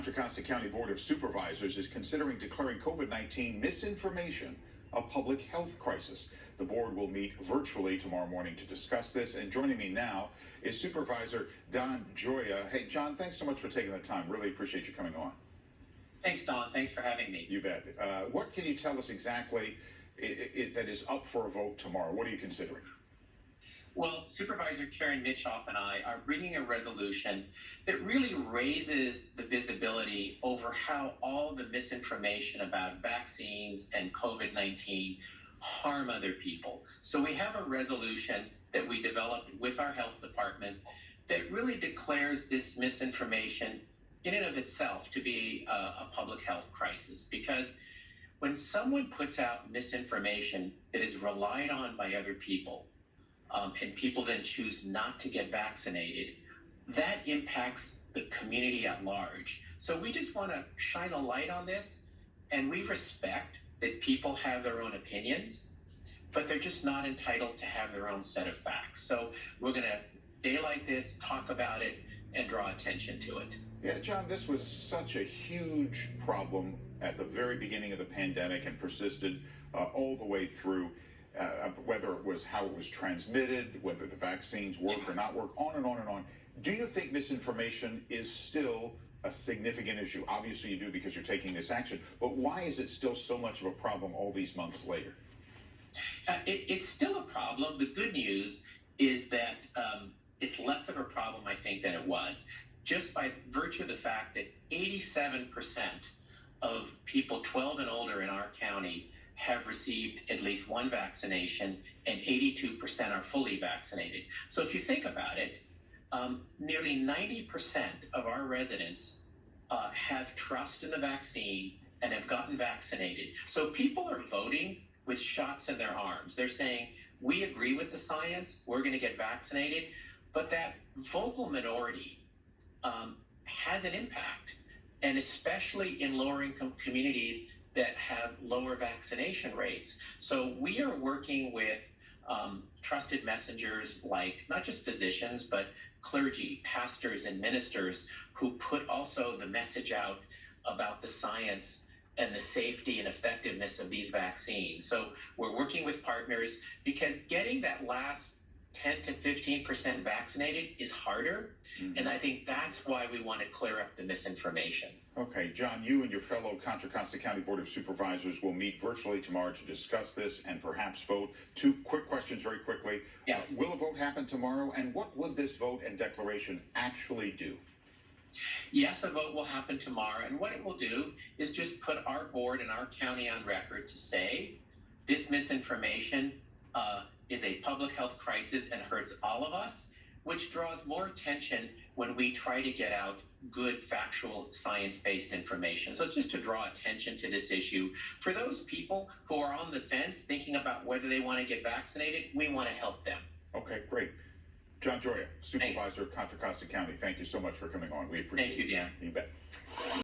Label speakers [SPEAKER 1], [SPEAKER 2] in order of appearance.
[SPEAKER 1] Contra Costa County Board of Supervisors is considering declaring COVID-19 misinformation a public health crisis. The board will meet virtually tomorrow morning to discuss this. And joining me now is Supervisor Don Joya. Hey, John, thanks so much for taking the time. Really appreciate you coming on.
[SPEAKER 2] Thanks, Don. Thanks for having me.
[SPEAKER 1] You bet. What can you tell us exactly that is up for a vote tomorrow? What are you considering?
[SPEAKER 2] Well, Supervisor Karen Mitchoff and I are bringing a resolution that really raises the visibility over how all the misinformation about vaccines and COVID-19 harm other people. So we have a resolution that we developed with our health department that really declares this misinformation in and of itself to be a public health crisis, because when someone puts out misinformation that is relied on by other people, and people then choose not to get vaccinated, that impacts the community at large. So we just want to shine a light on this, and we respect that people have their own opinions, but they're just not entitled to have their own set of facts. So we're going to daylight this, talk about it, and draw attention to it.
[SPEAKER 1] Yeah, John, this was such a huge problem at the very beginning of the pandemic and persisted all the way through. Whether it was how it was transmitted, whether the vaccines work or not work, on and on and on. Do you think misinformation is still a significant issue? Obviously you do, because you're taking this action, but why is it still so much of a problem all these months later?
[SPEAKER 2] It's still a problem. The good news is that it's less of a problem, I think, than it was, just by virtue of the fact that 87% of people 12 and older in our county have received at least one vaccination, and 82% are fully vaccinated. So if you think about it, nearly 90% of our residents have trust in the vaccine and have gotten vaccinated. So people are voting with shots in their arms. They're saying, we agree with the science, we're going to get vaccinated, but that vocal minority has an impact, and especially in lower income communities that have lower vaccination rates. So we are working with trusted messengers like not just physicians, but clergy, pastors, and ministers who put also the message out about the science and the safety and effectiveness of these vaccines. So we're working with partners, because getting that last 10 to 15% vaccinated is harder. And I think that's why we want to clear up the misinformation.
[SPEAKER 1] Okay, John, you and your fellow Contra Costa County Board of Supervisors will meet virtually tomorrow to discuss this and perhaps vote. Two quick questions very quickly.
[SPEAKER 2] Yes.
[SPEAKER 1] Will a vote happen tomorrow, and what would this vote and declaration actually do?
[SPEAKER 2] Yes, a vote will happen tomorrow, and what it will do is just put our board and our county on record to say this misinformation is a public health crisis and hurts all of us, which draws more attention when we try to get out good, factual, science-based information. So it's just to draw attention to this issue. For those people who are on the fence thinking about whether they want to get vaccinated, we want to help them.
[SPEAKER 1] Okay, great. John Joya, Supervisor of Contra Costa County, thank you so much for coming on. We appreciate it.
[SPEAKER 2] Thank you, Dan.
[SPEAKER 1] You bet.